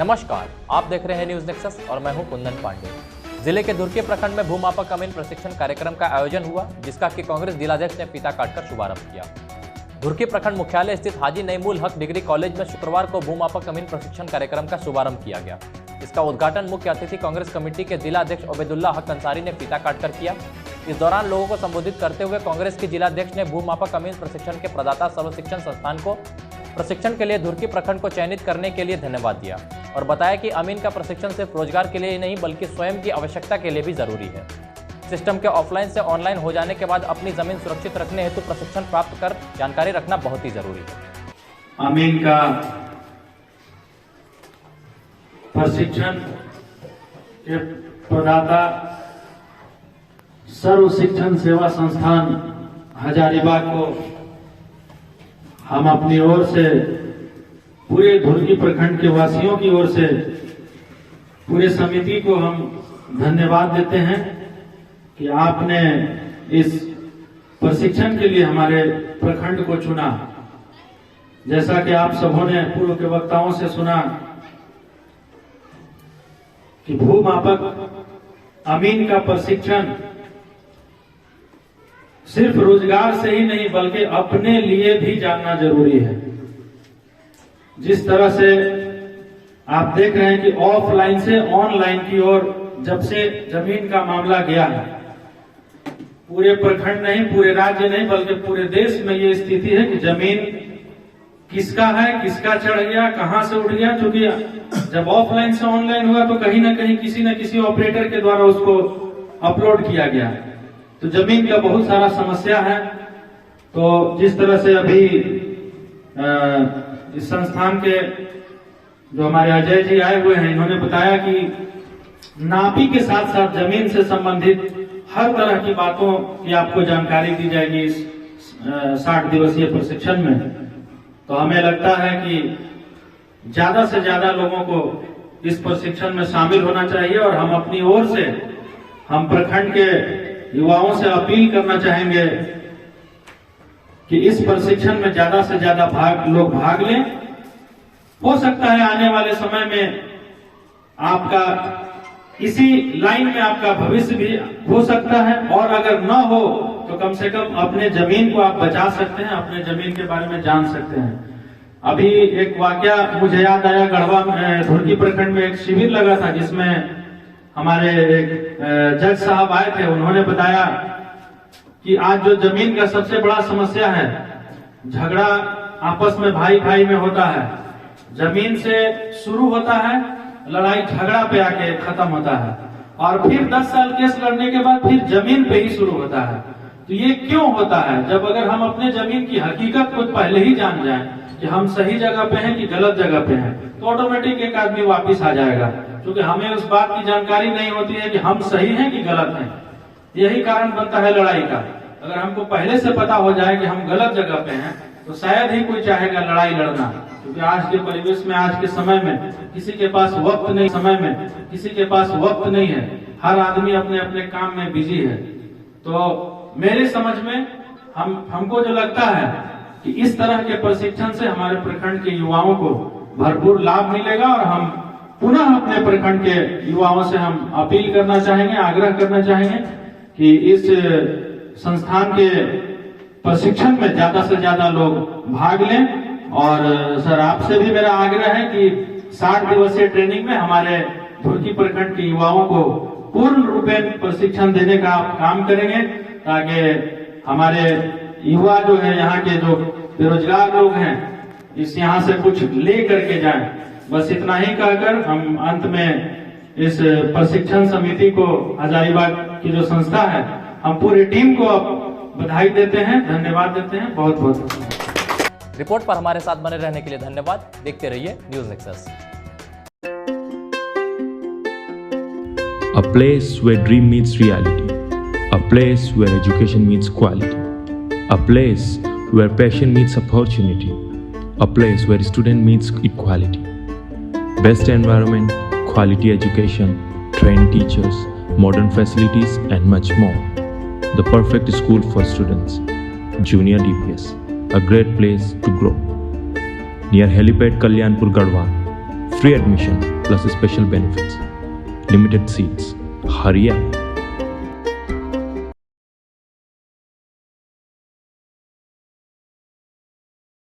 नमस्कार, आप देख रहे हैं न्यूज नेक्सस और मैं हूं कुंदन पांडे। जिले के धुरकी प्रखंड में भूमापक अमीन प्रशिक्षण कार्यक्रम का आयोजन हुआ, जिसका कि कांग्रेस जिलाध्यक्ष ने फीता काटकर शुभारंभ किया। धुरकी प्रखंड मुख्यालय स्थित हाजी नईमुल हक डिग्री कॉलेज में शुक्रवार को भूमापक अमीन प्रशिक्षण कार्यक्रम का शुभारंभ किया गया। इसका उद्घाटन मुख्य अतिथि कांग्रेस कमेटी के जिला अध्यक्ष उबैदुल्ला हक अंसारी ने फीता काटकर किया। इस दौरान लोगों को संबोधित करते हुए कांग्रेस के जिलाध्यक्ष ने भूमापक अमीन प्रशिक्षण के प्रदाता सर्व शिक्षण संस्थान को प्रशिक्षण के लिए धुरकी प्रखंड को चयनित करने के लिए धन्यवाद दिया और बताया कि अमीन का प्रशिक्षण सिर्फ रोजगार के लिए ही नहीं बल्कि स्वयं की आवश्यकता के लिए भी जरूरी है। सिस्टम के ऑफलाइन से ऑनलाइन हो जाने के बाद अपनी जमीन सुरक्षित रखने हेतु प्रशिक्षण प्राप्त कर जानकारी रखना बहुत ही जरूरी है। अमीन का प्रशिक्षण के प्रदाता सर्व शिक्षण सेवा संस्थान हजारीबाग को हम अपनी ओर से पूरे धुरकी प्रखंड के वासियों की ओर से पूरे समिति को हम धन्यवाद देते हैं कि आपने इस प्रशिक्षण के लिए हमारे प्रखंड को चुना। जैसा कि आप सबों ने पूर्व के वक्ताओं से सुना कि भूमापक अमीन का प्रशिक्षण सिर्फ रोजगार से ही नहीं बल्कि अपने लिए भी जानना जरूरी है। जिस तरह से आप देख रहे हैं कि ऑफलाइन से ऑनलाइन की ओर जब से जमीन का मामला गया है, पूरे प्रखंड नहीं, पूरे राज्य नहीं बल्कि पूरे देश में ये स्थिति है कि जमीन किसका है, किसका चढ़ गया, कहां से उठ गया। क्योंकि जब ऑफलाइन से ऑनलाइन हुआ तो कहीं ना कहीं किसी न किसी ऑपरेटर के द्वारा उसको अपलोड किया गया, तो जमीन का बहुत सारा समस्या है। तो जिस तरह से अभी इस संस्थान के जो हमारे अजय जी आए हुए हैं, इन्होंने बताया कि नापी के साथ साथ जमीन से संबंधित हर तरह की बातों की आपको जानकारी दी जाएगी इस 60 दिवसीय प्रशिक्षण में। तो हमें लगता है कि ज्यादा से ज्यादा लोगों को इस प्रशिक्षण में शामिल होना चाहिए और हम अपनी ओर से हम प्रखंड के युवाओं से अपील करना चाहेंगे कि इस प्रशिक्षण में ज्यादा से ज्यादा लोग भाग लें। हो सकता है आने वाले समय में आपका इसी लाइन में आपका भविष्य भी हो सकता है, और अगर न हो तो कम से कम अपने जमीन को आप बचा सकते हैं, अपने जमीन के बारे में जान सकते हैं। अभी एक वाकया मुझे याद आया, गढ़वा में धुरकी प्रखंड में एक शिविर लगा था जिसमें हमारे एक जज साहब आए थे। उन्होंने बताया कि आज जो जमीन का सबसे बड़ा समस्या है, झगड़ा आपस में भाई भाई में होता है, जमीन से शुरू होता है, लड़ाई झगड़ा पे आके खत्म होता है और फिर 10 साल केस लड़ने के बाद फिर जमीन पे ही शुरू होता है। तो ये क्यों होता है? जब अगर हम अपने जमीन की हकीकत को पहले ही जान जाएं कि हम सही जगह पे हैं कि गलत जगह पे हैं, तो ऑटोमेटिक एक आदमी वापिस आ जाएगा। क्योंकि हमें उस बात की जानकारी नहीं होती है कि हम सही हैं कि गलत हैं। यही कारण बनता है लड़ाई का। अगर हमको पहले से पता हो जाए कि हम गलत जगह पे हैं तो शायद ही कोई चाहेगा लड़ाई लड़ना। क्योंकि आज के परिवेश में, आज के समय में किसी के पास वक्त नहीं, समय में किसी के पास वक्त नहीं है, हर आदमी अपने अपने काम में बिजी है। तो मेरे समझ में हमको जो लगता है कि इस तरह के प्रशिक्षण से हमारे प्रखंड के युवाओं को भरपूर लाभ मिलेगा और हम पुनः अपने प्रखंड के युवाओं से हम अपील करना चाहेंगे, आग्रह करना चाहेंगे कि इस संस्थान के प्रशिक्षण में ज्यादा से ज्यादा लोग भाग लें। और सर, आपसे भी मेरा आग्रह है कि 60 दिवसीय ट्रेनिंग में हमारे धुरकी प्रखंड के युवाओं को पूर्ण रूपेण प्रशिक्षण देने का आप काम करेंगे, ताकि हमारे युवा जो है, यहाँ के जो बेरोजगार लोग हैं, इस यहाँ से कुछ ले करके जाएं। बस इतना ही कहकर हम अंत में इस प्रशिक्षण समिति को, हजारीबाग की जो संस्था है, हम पूरी टीम को बधाई देते हैं, धन्यवाद देते हैं। बहुत बहुत रिपोर्ट पर हमारे साथ बने रहने के लिए धन्यवाद। देखते रहिए news nexus. A place where dream meets reality, a place where education meets quality, a place where passion meets opportunity, a place where student meets equality. Best environment, quality education, trained teachers, modern facilities and much more. The perfect school for students. Junior DPS, a great place to grow. Near Helipad Kalyanpur Garhwa, Free admission plus special benefits. Limited seats. Hurry up.